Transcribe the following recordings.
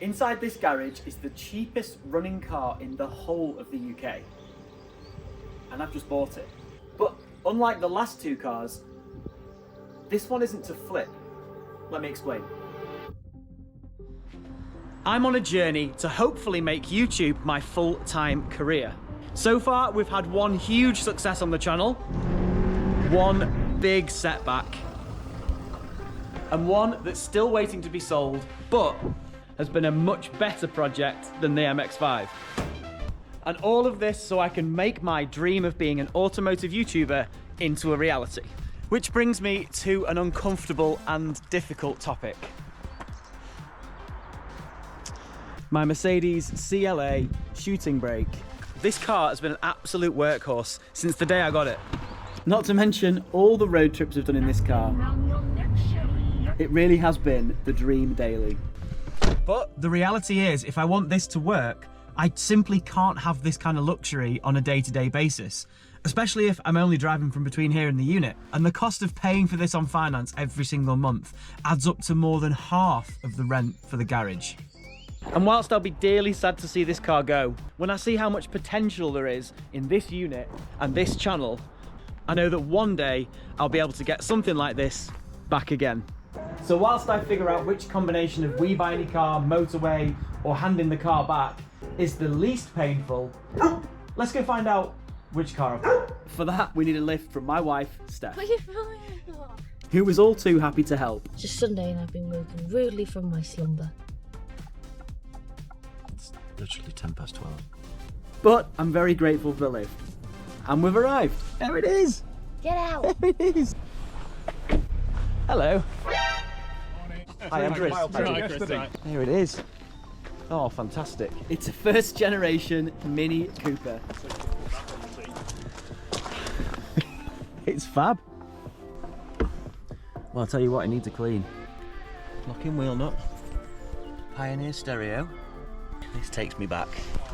Inside this garage is the cheapest running car in the whole of the UK. And I've just bought it. But unlike the last two cars, this one isn't to flip. Let me explain. I'm on a journey to hopefully make YouTube my full-time career. So far, we've had one huge success on the channel, one big setback, and one that's still waiting to be sold, but has been a much better project than the MX-5. And all of this so I can make my dream of being an automotive YouTuber into a reality. Which brings me to an uncomfortable and difficult topic. My Mercedes CLA shooting brake. This car has been an absolute workhorse since the day I got it. Not to mention all the road trips we've done in this car. It really has been the dream daily. But the reality is, if I want this to work, I simply can't have this kind of luxury on a day-to-day basis, especially if I'm only driving from between here and the unit. And the cost of paying for this on finance every single month adds up to more than half of the rent for the garage. And whilst I'll be dearly sad to see this car go, when I see how much potential there is in this unit and this channel, I know that one day I'll be able to get something like this back again. So whilst I figure out which combination of we buy any car, motorway, or handing the car back is the least painful, let's go find out which car I've got. For that, we need a lift from my wife, Steph, who was all too happy to help. It's just Sunday and I've been woken rudely from my slumber. It's literally 12:10. But I'm very grateful for the lift. And we've arrived. There it is. Get out! There it is. Hello. Morning. Hi, I'm Chris. There it is. Oh, fantastic. It's a first generation Mini Cooper. It's fab. Well, I'll tell you what, it needs a clean. Locking wheel nut. Pioneer stereo. This takes me back.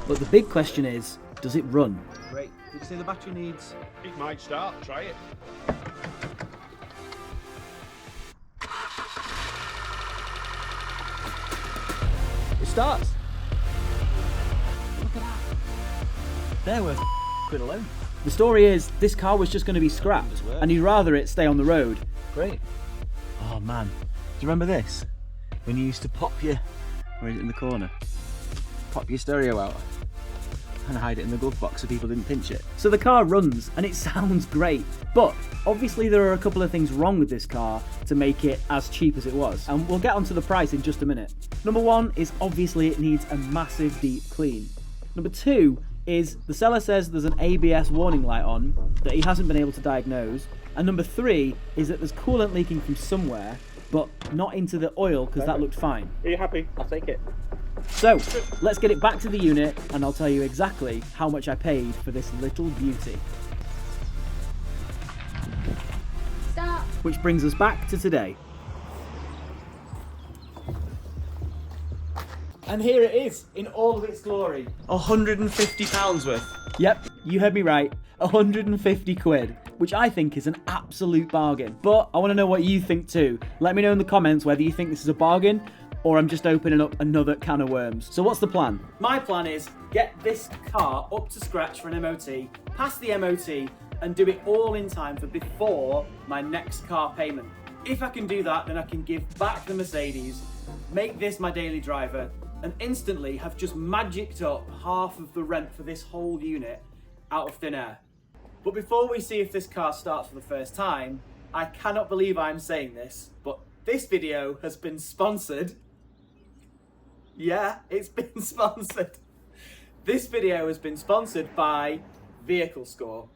But the big question is, does it run? Great. Did you say the battery needs? It might start, try it. It starts. Look at that. They're worth quid alone. The story is, this car was just going to be scrapped, and he'd rather it stay on the road. Great. Oh man, do you remember this? When you used to pop your, where is it in the corner? Pop your stereo out and hide it in the glove box so people didn't pinch it. So the car runs and it sounds great, but obviously there are a couple of things wrong with this car to make it as cheap as it was, and we'll get onto the price in just a minute. Number one is obviously it needs a massive deep clean. Number two is the seller says there's an ABS warning light on that he hasn't been able to diagnose, and number three is that there's coolant leaking from somewhere but not into the oil because that looked fine. Are you happy? I'll take it. So let's get it back to the unit and I'll tell you exactly how much I paid for this little beauty. Stop! Which brings us back to today. And here it is in all of its glory. £150 worth. Yep, you heard me right. 150 quid, which I think is an absolute bargain. But I want to know what you think too. Let me know in the comments whether you think this is a bargain or I'm just opening up another can of worms. So what's the plan? My plan is get this car up to scratch for an MOT, pass the MOT, and do it all in time for before my next car payment. If I can do that, then I can give back the Mercedes, make this my daily driver, and instantly have just magicked up half of the rent for this whole unit out of thin air. But before we see if this car starts for the first time, I cannot believe I'm saying this, but this video has been sponsored. Yeah, it's been sponsored. This video has been sponsored by Vehicle Score.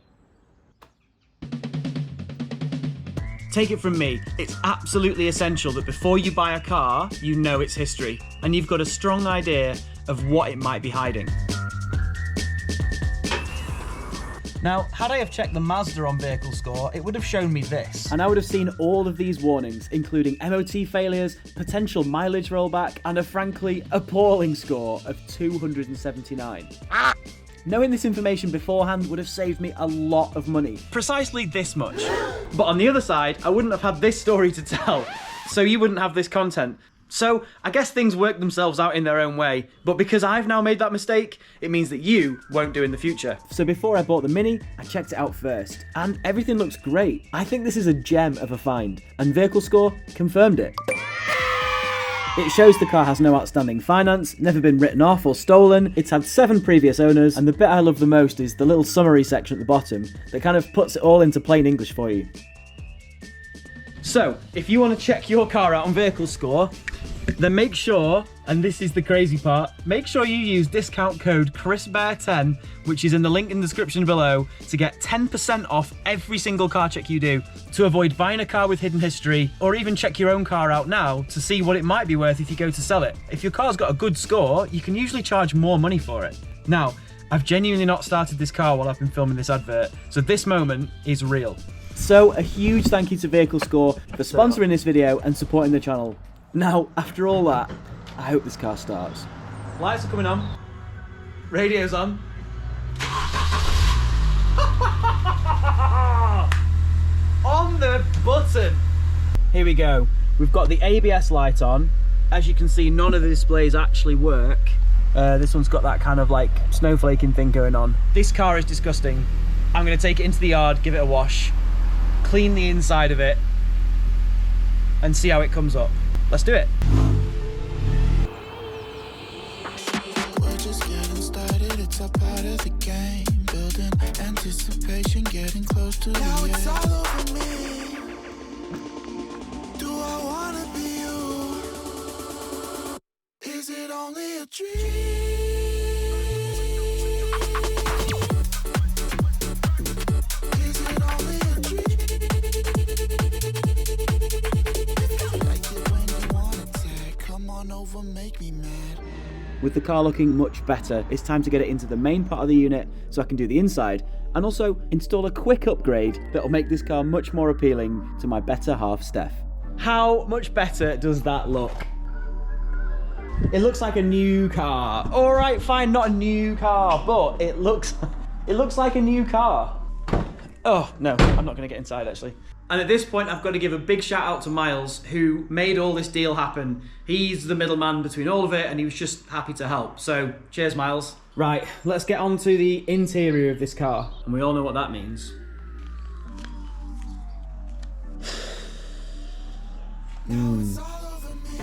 Take it from me, it's absolutely essential that before you buy a car, you know its history, and you've got a strong idea of what it might be hiding. Now, had I have checked the Mazda on Vehicle Score, it would have shown me this. And I would have seen all of these warnings, including MOT failures, potential mileage rollback, and a frankly appalling score of 279. Knowing this information beforehand would have saved me a lot of money. Precisely this much. But on the other side, I wouldn't have had this story to tell, so you wouldn't have this content. So I guess things work themselves out in their own way, but because I've now made that mistake, it means that you won't do in the future. So before I bought the Mini, I checked it out first, and everything looks great. I think this is a gem of a find, and Vehicle Score confirmed it. It shows the car has no outstanding finance, never been written off or stolen, it's had 7 previous owners, and the bit I love the most is the little summary section at the bottom that kind of puts it all into plain English for you. So, if you want to check your car out on Vehicle Score, then make sure, and this is the crazy part, make sure you use discount code ChrisBear10, which is in the link in the description below, to get 10% off every single car check you do, to avoid buying a car with hidden history, or even check your own car out now to see what it might be worth if you go to sell it. If your car's got a good score, you can usually charge more money for it. Now, I've genuinely not started this car while I've been filming this advert, so this moment is real. So, a huge thank you to Vehicle Score for sponsoring this video and supporting the channel. Now, after all that, I hope this car starts. Lights are coming on. Radio's on. On the button. Here we go. We've got the ABS light on. As you can see, none of the displays actually work. This one's got that kind of like snowflaking thing going on. This car is disgusting. I'm gonna take it into the yard, give it a wash, clean the inside of it, and see how it comes up. Let's do it. We're just getting started, it's a part of the game. Building anticipation, getting close to the end. It's all over me. Do I wanna be you? Is it only a dream? Is it only a dream? Over, make me mad. With the car looking much better, it's time to get it into the main part of the unit so I can do the inside and also install a quick upgrade that'll make this car much more appealing to my better half Steph. How much better does that look? It looks like a new car. All right, fine, not a new car, but it looks like a new car. Oh, no, I'm not gonna get inside actually. And at this point, I've got to give a big shout out to Miles, who made all this deal happen. He's the middleman between all of it, and he was just happy to help. So, cheers, Miles. Right, let's get on to the interior of this car. And we all know what that means. It's all over me.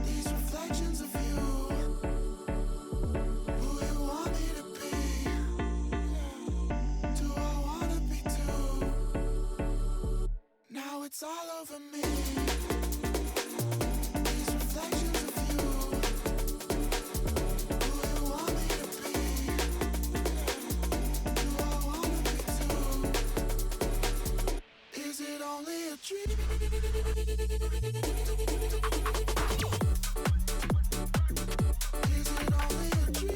These reflections of you. Who you want me to be? Do I wanna be too? Now it's all over me. These reflections of you. Who you want me to be? Do I wanna be too? Is it only a dream? Is it only a dream? Is it only a dream?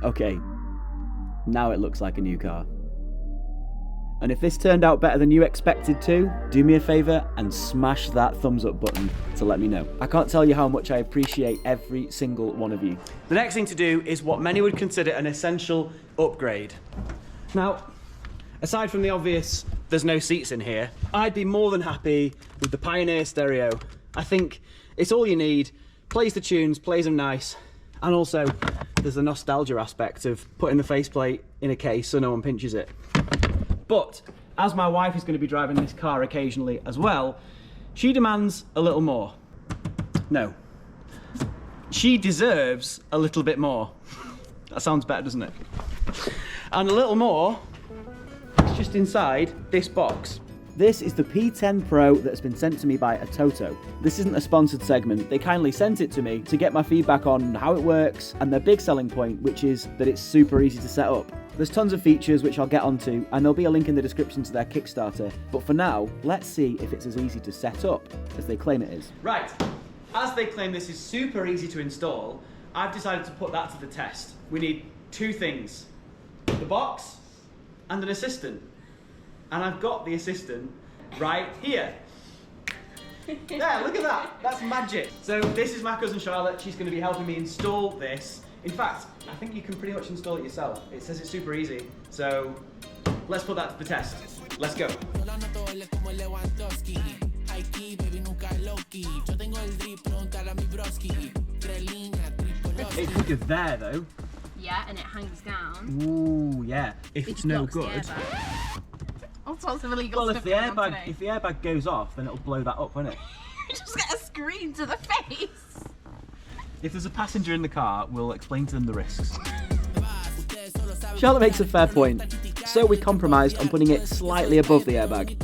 Okay, now it looks like a new car. And if this turned out better than you expected to, do me a favour and smash that thumbs up button to let me know. I can't tell you how much I appreciate every single one of you. The next thing to do is what many would consider an essential upgrade. Now, aside from the obvious, there's no seats in here, I'd be more than happy with the Pioneer stereo. I think it's all you need, plays the tunes, plays them nice, and also there's the nostalgia aspect of putting the faceplate in a case so no one pinches it. But as my wife is going to be driving this car occasionally as well, she demands a little more. No. She deserves a little bit more. That sounds better, doesn't it? And a little more is just inside this box. This is the P10 Pro that's been sent to me by ATOTO. This isn't a sponsored segment. They kindly sent it to me to get my feedback on how it works and their big selling point, which is that it's super easy to set up. There's tons of features which I'll get onto, and there'll be a link in the description to their Kickstarter. But for now, let's see if it's as easy to set up as they claim it is. Right, as they claim this is super easy to install, I've decided to put that to the test. We need two things, the box and an assistant. And I've got the assistant right here. Yeah, look at that. That's magic. So this is my cousin Charlotte. She's going to be helping me install this. In fact, I think you can pretty much install it yourself. It says it's super easy. So let's put that to the test. Let's go. It's bigger there though. Yeah, and it hangs down. Ooh, yeah. If it's no blocks the good. airbag. All sorts of illegal Well, stuff if the going on airbag today. goes off, then it'll blow that up, won't it? Just get a screen to the face. If there's a passenger in the car, we'll explain to them the risks. Charlotte makes a fair point. So we compromised on putting it slightly above the airbag.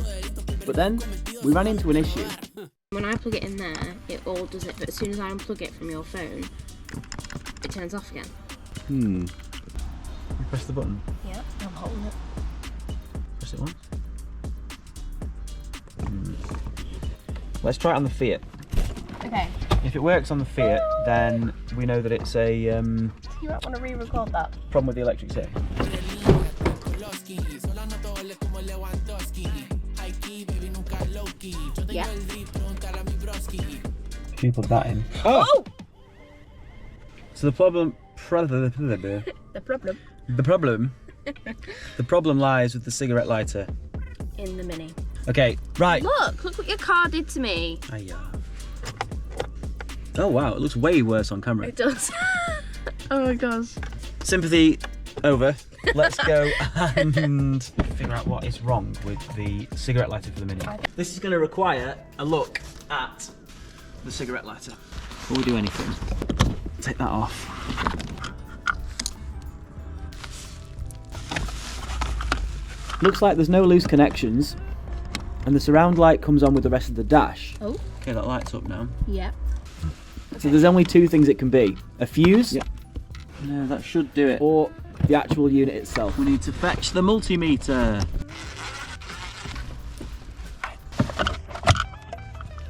But then we ran into an issue. When I plug it in there, it all does it, but as soon as I unplug it from your phone, it turns off again. You press the button. Yeah, I'm holding it. Press it once. Let's try it on the Fiat. Okay. If it works on the Fiat, then we know that it's a You might want to re-record that. problem with the electric seat. Yeah. Can you plug that in? Oh! So the problem the problem lies with the cigarette lighter. In the Mini. Okay, right. Look what your car did to me. Oh wow, it looks way worse on camera. It does. Oh my gosh. Sympathy over. Let's go and figure out what is wrong with the cigarette lighter for the Mini. This is going to require a look at the cigarette lighter. Before we do anything, take that off. Looks like there's no loose connections, and the surround light comes on with the rest of the dash. Oh. Okay, that light's up now. Yep. So there's only two things it can be: a fuse, No, that should do it. or the actual unit itself. We need to fetch the multimeter.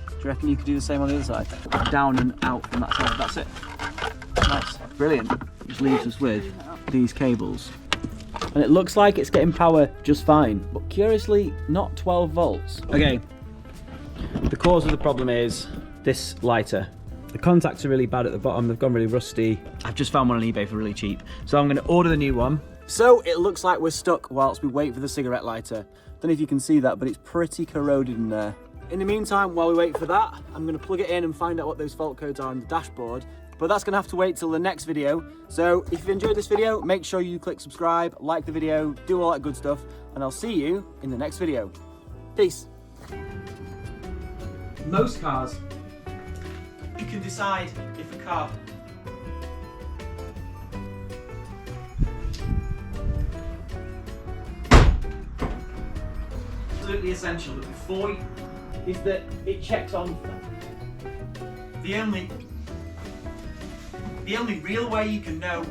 Do you reckon you could do the same on the other side? Down and out from that side, that's it. That's brilliant. Which leaves us with these cables. And it looks like it's getting power just fine, but curiously not 12 volts. Okay, the cause of the problem is this lighter. The contacts are really bad at the bottom, they've gone really rusty. I've just found one on eBay for really cheap, so I'm going to order the new one. So it looks like we're stuck whilst we wait for the cigarette lighter. Don't know if you can see that, but it's pretty corroded in there. In the meantime, while we wait for that, I'm going to plug it in and find out what those fault codes are on the dashboard. But that's going to have to wait till the next video. So if you've enjoyed this video, make sure you click subscribe, like the video, do all that good stuff, and I'll see you in the next video. Peace. Most cars, you can decide if a car absolutely essential that before is that it checks on the only real way you can know